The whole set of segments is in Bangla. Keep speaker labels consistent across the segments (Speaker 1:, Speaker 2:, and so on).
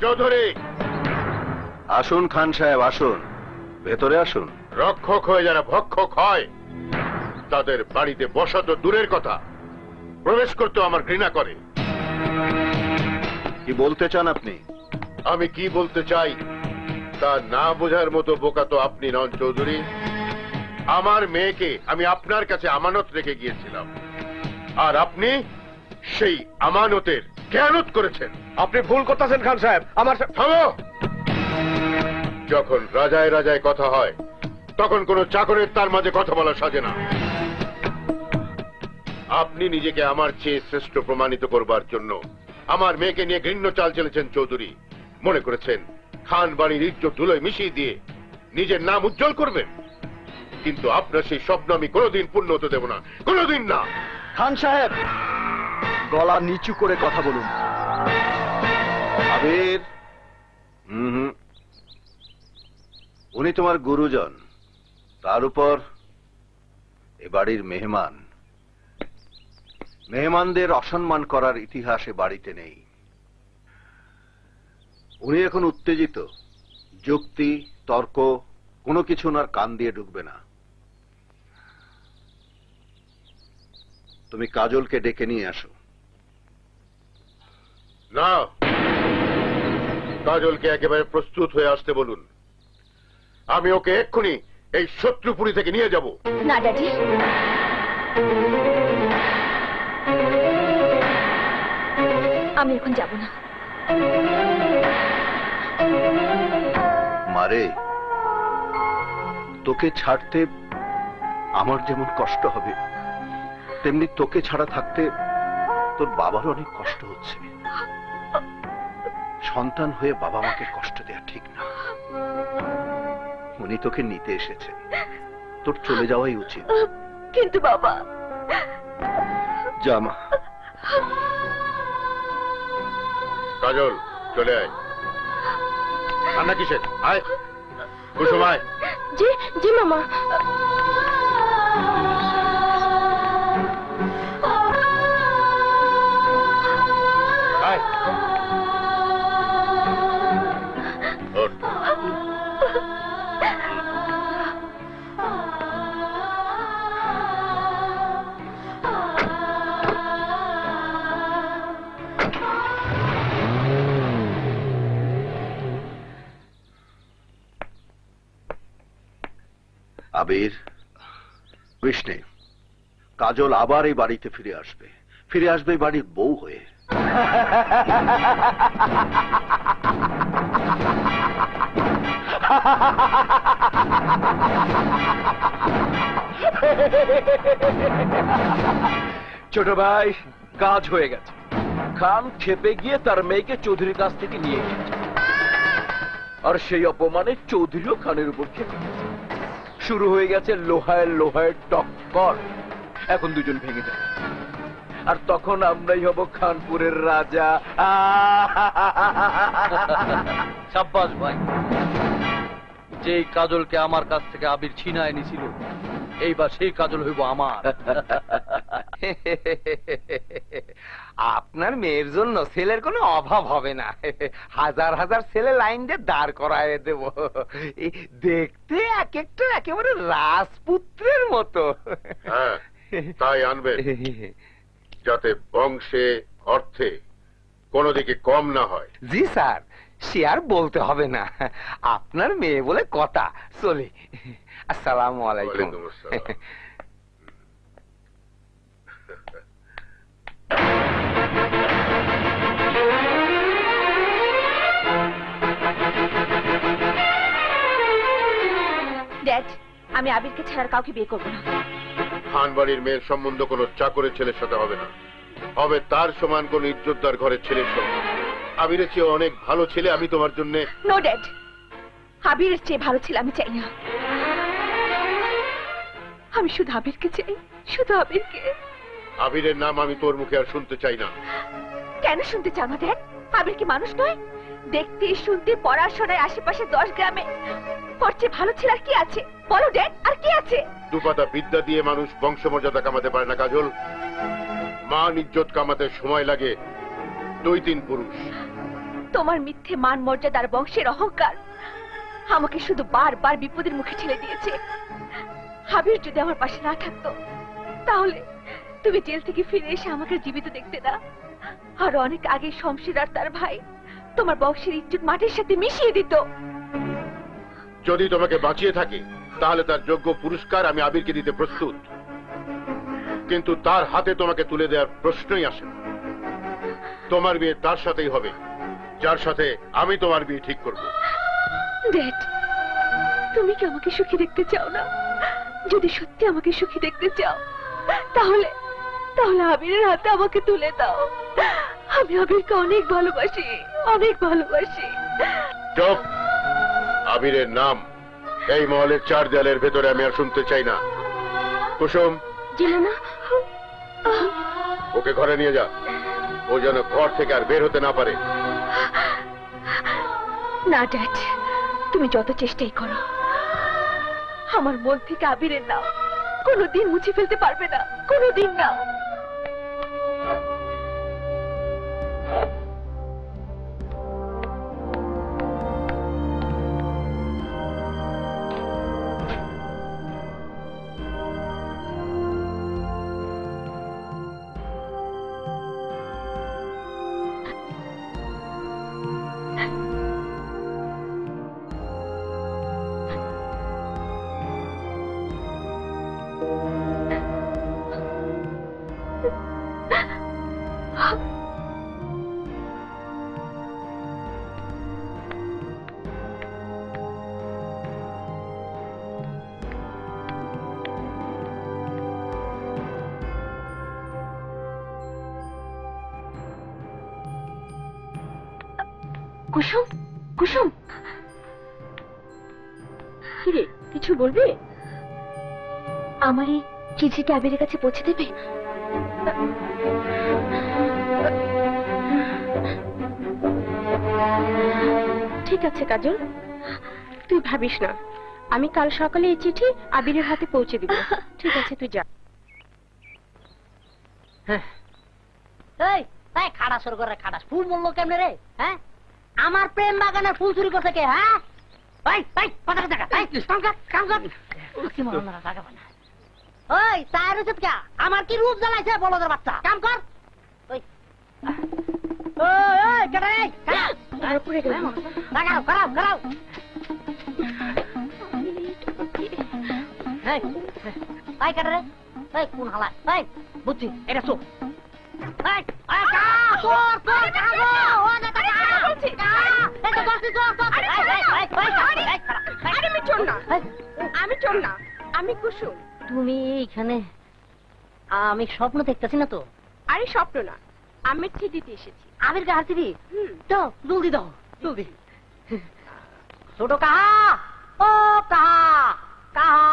Speaker 1: চৌধুরী
Speaker 2: আসুন খান সাহেব, আসুন, ভেতরে আসুন।
Speaker 1: রক্ষক হয়ে যারা ভক্ষক হয় তাদের বাড়িতে বসা তো দূরের কথা, প্রবেশ করতে আমার ঘৃণা করে।
Speaker 2: কি বলতে চান আপনি?
Speaker 1: আমি কি বলতে চাই তা না বোঝার মতো বোকা তো আপনি নন চৌধুরী। আমার মেয়েকে আমি আপনার কাছে আমানত রেখে গিয়েছিলাম, আর আপনি সেই আমানতের খেয়ানত করেছেন।
Speaker 3: আপনি ভুল করতেছেন খান সাহেব। আমার
Speaker 1: থামো। যখন রাজায় রাজায় কথা হয় তখন কোন চাকরের তার মাঝে কথা বলা সাজে না। আপনি নিজেকে আমার চেয়ে শ্রেষ্ঠ প্রমাণিত করবার জন্য আমার মেয়েকে নিয়ে ঘৃণ্য চাল চলেছেন চৌধুরী। মনে করেছেন খান বাড়ির ইজ্জত ধুলোয় মিশিয়ে দিয়ে নিজের নাম উজ্জ্বল করবেন, কিন্তু আপনার সেই স্বপ্ন আমি কোনোদিন পূর্ণ হতে দেব না, কোনোদিন না।
Speaker 3: খান সাহেব, গলা নিচু করে কথা বলুন।
Speaker 2: আবির, উনি তোমার গুরুজন, তার উপর এ বাড়ির মেহমান। মেহমানদের অসম্মান করার ইতিহাস এ বাড়িতে নেই। উনি এখন উত্তেজিত, যুক্তি তর্ক কোনো কিছু ওনার কান দিয়ে ঢুকবে না। তুমি কাজলকে ডেকে নিয়ে আসো।
Speaker 1: না, কাজলকে একেবারে প্রস্তুত হয়ে আসতে বলুন। আমি ওকে এক্ষুনি এই শত্রুপুরী থেকে নিয়ে যাব।
Speaker 4: না ড্যাডি, আমি এখন যাব না।
Speaker 2: মারে, তোকে ছাড়তে আমার যেমন কষ্ট হবে তেমনি তোকে ছাড়া থাকতে তোর বাবার অনেক কষ্ট হচ্ছে। সন্তান হয়ে বাবা মাকে কষ্ট দেয়া ঠিক না। উনি তোকে নিতে এসেছেন, তোর চলে যাওয়াই উচিত।
Speaker 4: কিন্তু বাবা।
Speaker 2: যা মা।
Speaker 1: কাজল, চলে আয়। রান্না কিসের? আয় কুসুম, আয়।
Speaker 4: জি জি মামা।
Speaker 1: আয়। ওঠ।
Speaker 2: আবির, কৃষ্ণে, কাজল আবার এই বাড়িতে ফিরে আসবে, ফিরে আসবে এই বাড়ির বউ হয়ে।
Speaker 3: ছোট ভাই, কাজ হয়ে গেছে। খান খেপে গিয়ে তার মেয়েকে চৌধুরীর কাছ থেকে নিয়ে গিয়েছে, আর সেই অপমানে চৌধুরীও খানের উপর খেপে গেছে। শুরু হয়ে গেছে লোহায় লোহায় টক্কর। এখন দুজন ভেঙে যাবে, আর তখন আমরাই হব খানপুরের রাজা।
Speaker 5: সাব্বাস ভাই, যেই কাজলকে আমার কাছ থেকে আবির ছিনায় নিছিল, এইবার সেই কাজল হইব আমার।
Speaker 6: আপনার মেয়ের জন্য ছেলের কোনো অভাব হবে না। হাজার হাজার ছেলে লাইন দিয়ে দাঁড় করায় দেব। দেখতে এক একটা একেবারে রাজপুত্রের মতো।
Speaker 1: হ্যাঁ, তাই আনবে, যাতে বংশে অর্থে কোনো দিকে কম না হয়।
Speaker 6: জি স্যার, সে আর বলতে হবে না। আপনার মেয়ে বলে কথা। চলি। আসসালামু আলাইকুম।
Speaker 1: ওয়ালাইকুম আসসালাম।
Speaker 4: ড্যাড, আমি আবিরকে ছাড়ার কাউকে বিয়ে করবো না।
Speaker 1: খান বাড়ির মেয়ের সম্বন্ধ কোনো চাকরের ছেলের সাথে হবে না, হবে তার সমান কোন ইজ্জতদার ঘরের ছেলের সঙ্গে। আবিরের চেয়ে অনেক ভালো ছেলে আমি তোমার জন্য।
Speaker 4: নো ড্যাড, আবিরের চেয়ে ভালো ছেলে আমি চাই না। আমি শুধু আবিরকে চাই, শুধু আবিরকে।
Speaker 1: আবিরের নাম আমি তোর মুখে আর শুনতে চাই না।
Speaker 4: কেন শুনতে চাও না ড্যাড? আবির কি মানুষ নয়? দেখতে শুনতে পড়াশোনায় আশেপাশে 10 গ্রামে ওর চেয়ে ভালো ছেলে আর কি আছে? বলো ড্যাড, আর কি আছে?
Speaker 1: দুপাতা বিদ্যা দিয়ে মানুষ বংশমর্যাদা কামাতে পারে না কাজল। মান ইজ্জত কামাতে সময় লাগে 2-3 পুরুষ।
Speaker 4: তোমার মিথ্যে মান মর্যাদার বংশের অহংকার আমাকে শুধু বারবার বিপদের মুখে ঠেলে দিয়েছে। আবির যদি আমার পাশে না থাকতো তাহলে তুমি জেল থেকে ফিরে এসে আমাকে জীবিত দেখতে না। আর অনেক আগে শমশের আর তার ভাই তোমার বংশের ইজ্জত মাটির সাথে মিশিয়ে দিত।
Speaker 1: যদি তোমাকে বাঁচিয়ে থাকে তাহলে তার যোগ্য পুরস্কার আমি আবিরকে দিতে প্রস্তুত, কিন্তু তার হাতে তোমাকে তুলে দেওয়ার প্রশ্নই আসে না। তোমার বিয়ে তার সাথেই হবে যার সাথে আমি তোমার বিয়ে ঠিক করব।
Speaker 4: ড্যাড, তুমি কি আমাকে সুখী দেখতে চাও না? যদি সত্যি আমাকে সুখী দেখতে চাও তাহলে তাহলে আবিরের হাতে আমাকে তুলে দাও। আমি আবিরকে অনেক ভালোবাসি, অনেক ভালোবাসি।
Speaker 1: চুপ! আবিরের নাম এই মহলের 4 দেয়ালের ভেতরে আমি আর শুনতে চাই না। কুসুম,
Speaker 4: জি না,
Speaker 1: ওকে ঘরে নিয়ে যা। ও যেন ঘর থেকে আর বের হতে না পারে।
Speaker 4: না ড্যাড, তুমি যত চেষ্টাই করো আমার মন থেকে আবিরের নাম কোনোদিন মুছে ফেলতে পারবে না, কোনোদিন না। কুসুম, কুসুম, কিরে কিছু বলবি? আমার এই চিঠিটা আবিরের কাছে পৌঁছে দেবে? ঠিক আছে কাজল, তুই ভাবিস না, আমি কাল সকালে এই চিঠি আবিরের হাতে পৌঁছে দিব। ঠিক আছে, তুই যা।
Speaker 7: এই তাই খাড়া সর করে খাড়াস ফুল বললো কেমনে রে? হ্যাঁ, আমার প্রেম বাগানের ফুল চুরি করতে কে? হ্যাঁ, ভাই ভাই কথা কথা ভাই কাম কর কাম কর। কি মনে না টাকা পানা। ওই তার উচিত কে? আমার কি রূপ জ্বালাইছে বলদের বাচ্চা? কাম কর। ওই ওই ওই কেটে রে কারা পুরে গেল। লাগাও করাও করাও। এই ভাই কেটে রে। এই কোন হালা? এই বুঝছি এটা চোখ। এই এই কা তোর তোর কাগো ও না কা বলছি কা এটা বলছি তোর তোর। এই এই আরে আমি চোর না, আমি চোর না, আমি কুসুম। তুমি এইখানে? আমি স্বপ্ন দেখতেছি না তো? আরে স্বপ্ন না, আমি ঠিক দিতে এসেছি। আমির কাছে হাসি দি দাও, জলদি দাও জলদি। ছোট কাহা, ও কাহা কাহা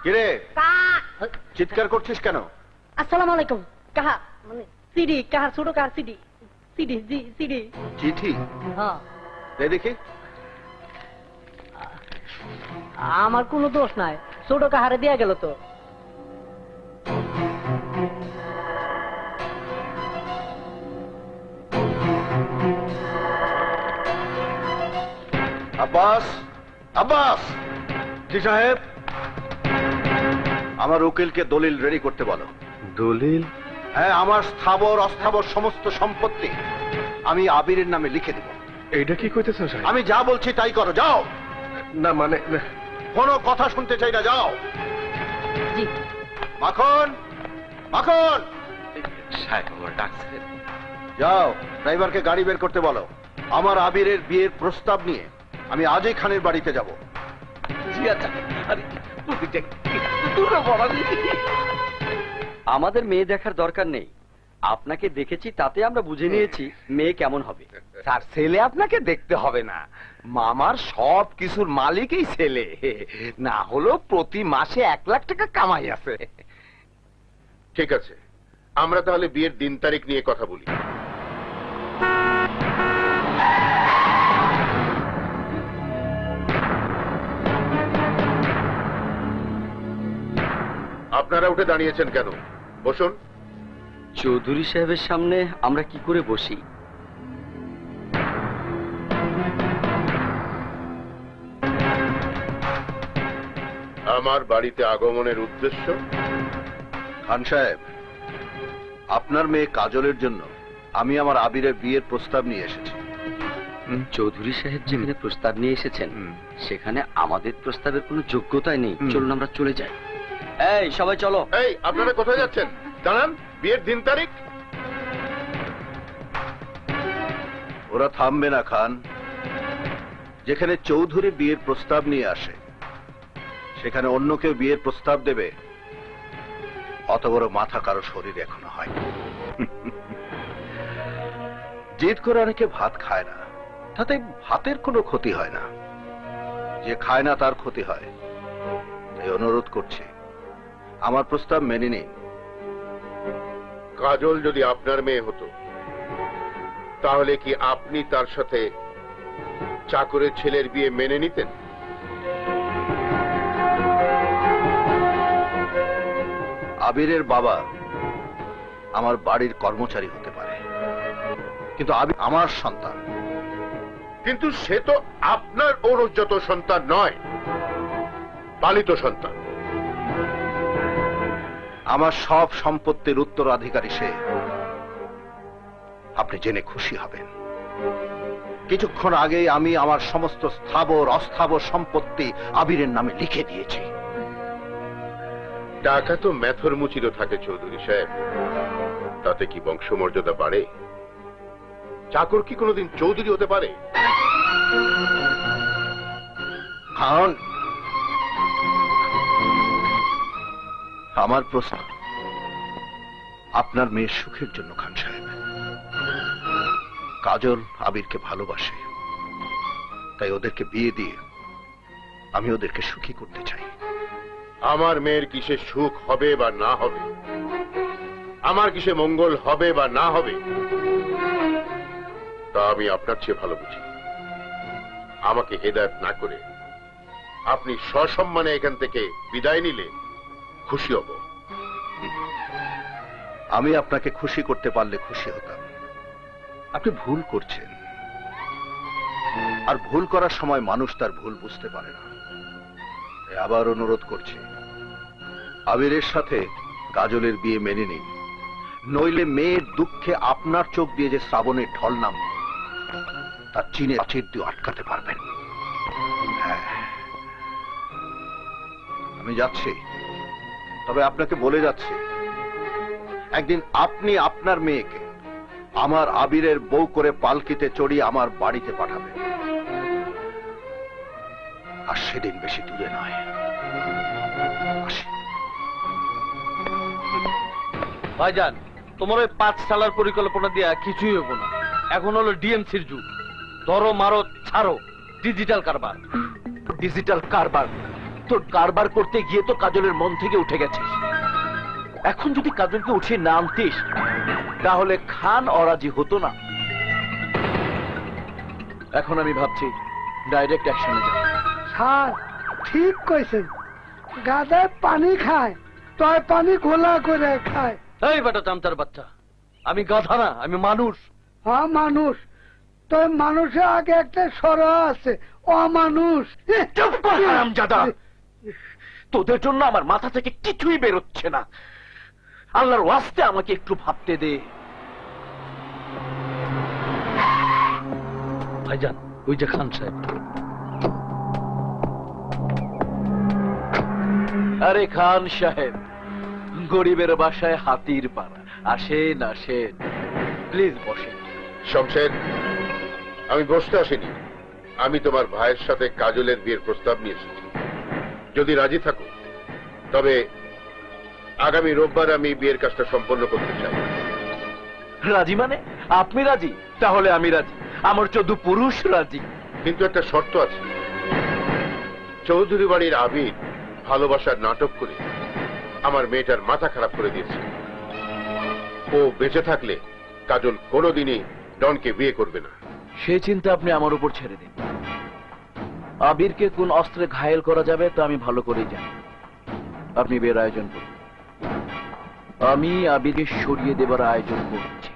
Speaker 2: কিরে
Speaker 7: কা
Speaker 2: চিৎকার করছিস কেন?
Speaker 7: আসসালামু আলাইকুম কাহা, মানে সিডি কাহা, ছোট কাহা সিডি সিডি জি সিডি
Speaker 2: চিঠি?
Speaker 7: হ্যাঁ।
Speaker 2: দে দেখি।
Speaker 7: আমার কোনো দোষ নাই, ছোট কাহারে দেয়া গেল তো।
Speaker 2: আব্বাস, আব্বাস।
Speaker 3: জি সাহেব।
Speaker 2: আমার উকিলকে দলিল রেডি করতে বলো।
Speaker 3: দলিল?
Speaker 2: হ্যাঁ, আমার স্থাবর অস্থাবর সমস্ত সম্পত্তি আমি আবিরের নামে লিখে দেব।
Speaker 3: এইটা কি কইতেছেন সাহেব?
Speaker 2: আমি যা বলছি তাই করো, যাও।
Speaker 3: না মানে
Speaker 2: কোনো কথা শুনতে চাই না, যাও।
Speaker 7: জি
Speaker 2: মাখন, মাখন,
Speaker 3: সাহেব আমার ডাকছে।
Speaker 2: যাও ড্রাইভারকে গাড়ি বের করতে বলো। আমার আবিরের বিয়ের প্রস্তাব নিয়ে আমি আজই খানের বাড়িতে যাব।
Speaker 3: জি আচ্ছা। আরে
Speaker 8: আমাদের মেয়ে দেখার দরকার নেই, আপনাকে দেখেছি তাতে আমরা বুঝে নিয়েছি মেয়ে কেমন হবে।
Speaker 6: স্যার, ছেলে আপনাকে দেখতে হবে না, মামার সব কিছুর মালিকই ছেলে। না হলেও প্রতি মাসে 1 লাখ টাকা কামাই আছে।
Speaker 1: ঠিক আছে, আমরা তাহলে বিয়ের দিন তারিখ নিয়ে কথা বলি। আপনারা উঠে দাঁড়িয়েছেন কেন? বসুন।
Speaker 8: চৌধুরী সাহেবের সামনে আমরা কি করে বসি?
Speaker 1: আমার বাড়িতে আগমনের উদ্দেশ্য?
Speaker 2: খান সাহেব, আপনার মেয়ে কাজলের জন্য আমি আমার আবিরের বিয়ের প্রস্তাব নিয়ে এসেছি।
Speaker 8: চৌধুরী সাহেব যেখানে প্রস্তাব নিয়ে এসেছেন সেখানে আমাদের প্রস্তাবের কোনো যোগ্যতাই নেই। চলুন আমরা চলে যাই। এই সবাই চলো।
Speaker 1: এই, আপনারা কোথায় যাচ্ছেন? জানান বিয়ের দিন তারিখ।
Speaker 2: ওরা থামবে না খান। যেখানে চৌধুরী বিয়ের প্রস্তাব নিয়ে আসে সেখানে অন্য কেউ বিয়ের প্রস্তাব দেবে, অত বড় মাথা কারো শরীর এখনো হয়। জিদ করে অনেকে ভাত খায় না, তাতে ভাতের কোনো ক্ষতি হয় না। যে খায় না তার ক্ষতি হয়। তাই অনুরোধ করছি, আমার প্রস্তাব মেনে নিন।
Speaker 1: কাজল যদি আপনার মেয়ে হতো তাহলে কি আপনি তার সাথে চাকরের ছেলের বিয়ে মেনে নিতেন?
Speaker 2: আবিরের বাবা আমার বাড়ির কর্মচারী হতে পারে, কিন্তু আবির আমার সন্তান।
Speaker 1: কিন্তু সে তো আপনার ঔরজ্জাত সন্তান নয়, পালিত সন্তান।
Speaker 2: আমার সব সম্পত্তির উত্তরাধিকারী সে। আপনি জেনে খুশি হবেন, কিছুক্ষণ আগেই আমি আমার সমস্ত স্থাবর অস্থাবর সম্পত্তি আবিরের নামে লিখে দিয়েছি।
Speaker 1: টাকা তো মেথর মুচিত থাকে চৌধুরী সাহেব, তাতে কি বংশমর্যাদা বাড়ে? চাকর কি কোনোদিন চৌধুরী হতে পারে?
Speaker 2: কারণ আমার প্রশ্ন আপনার মেয়ের সুখের জন্য খান সাহেব। কাজল আবিরকে ভালোবাসে, তাই ওদেরকে বিয়ে দিয়ে আমি ওদেরকে সুখী করতে চাই।
Speaker 1: আমার মেয়ের কিসে সুখ হবে বা না হবে, আমার কিসে মঙ্গল হবে বা না হবে, তা আমি আপনার চেয়ে ভালো বুঝি। আমাকে হেদায়েত না করে আপনি সসম্মানে এখান থেকে বিদায় নিলে খুশি হব।
Speaker 2: আমি আপনাকে খুশি করতে পারলে খুশি হতাম। আপনি ভুল করছেন, আর ভুল করার সময় মানুষ তার ভুল বুঝতে পারে না। তাই আবার অনুরোধ করছি, আবিরের সাথে কাজলের বিয়ে মেনে নিন, নইলে মেয়ের দুঃখে আপনার চোখ দিয়ে যে শ্রাবণের ঢল নাম তার চিনে চির দিয়ে আটকাতে পারবেন। হ্যাঁ, আমি যাচ্ছি, তবে আপনাকে বলে যাচ্ছি, একদিন আপনি আপনার মেয়েকে আমার আবিরের বউ করে পালকিতে চড়িয়ে আমার বাড়িতে পাঠাবেন। আর সেদিন বেশি দূরে নয়। আসি।
Speaker 5: ভাইজান, তোমার ওই 5 সালার পরিকল্পনা দিয়া কিছুই হবো না। এখন হলো ডিএমসির যুগ। ধরো মারো ছাড়ো, ডিজিটাল কারবার।
Speaker 3: ডিজিটাল কারবার? তোর কারবার করতে গিয়ে তো কাজলের মন থেকে উঠে গেছিস। এখন যদি কাজলকে উঠিয়ে না আনতিস তাহলে খান অরাজি হতো না। এখন আমি ভাবছি ডাইরেক্ট অ্যাকশনে যাব।
Speaker 9: স্যার ঠিক কইছেন, গাদায় পানি খায় তয় পানি ঘোলা করে খায়।
Speaker 5: এই বেটা চামচার বাচ্চা, আমি গাধা না, আমি মানুষ।
Speaker 9: হ্যাঁ মানুষ, তয় মানুষের আগে একটা সরা আছে, অমানুষ।
Speaker 3: চুপ কর হারামজাদা, তোদের জন্য আমার মাথা থেকে কিছুই বেরোচ্ছে না। আল্লাহর ওয়াস্তে আমাকে একটু ভাবতে দে।
Speaker 5: ভাইজান, ওই যে খান সাহেব।
Speaker 3: আরে খান সাহেব, গরিবের বাসায় হাতির পাড়া। আসেন আসেন, প্লিজ বসেন।
Speaker 1: শমশের, আমি বসতে আসিনি, আমি তোমার ভাইয়ের সাথে কাজলের বিয়ের প্রস্তাব নিয়ে এসেছি। যদি রাজি থাকো তবে আগামী রোববার আমি বিয়ের কাজটা সম্পন্ন করতে চাই।
Speaker 3: রাজি মানে? আপনি রাজি? তাহলে আমি রাজি। আমার 14 পুরুষ রাজি।
Speaker 1: কিন্তু একটা শর্ত আছে। চৌধুরী বাড়ির আবির ভালোবাসার নাটক করে আমার মেয়েটার মাথা খারাপ করে দিয়েছে। ও বেঁচে থাকলে কাজল কোনোদিনই ডনকে বিয়ে করবে না।
Speaker 3: সেই চিন্তা আপনি আমার উপর ছেড়ে দিন। আবিরকে কোন অস্ত্রে ঘায়েল করা যাবে তা আমি ভালো করেই জানি। আপনি বিয়ের আয়োজন করুন। আমি আবিরকে সরিয়ে দেবার আয়োজন করছি।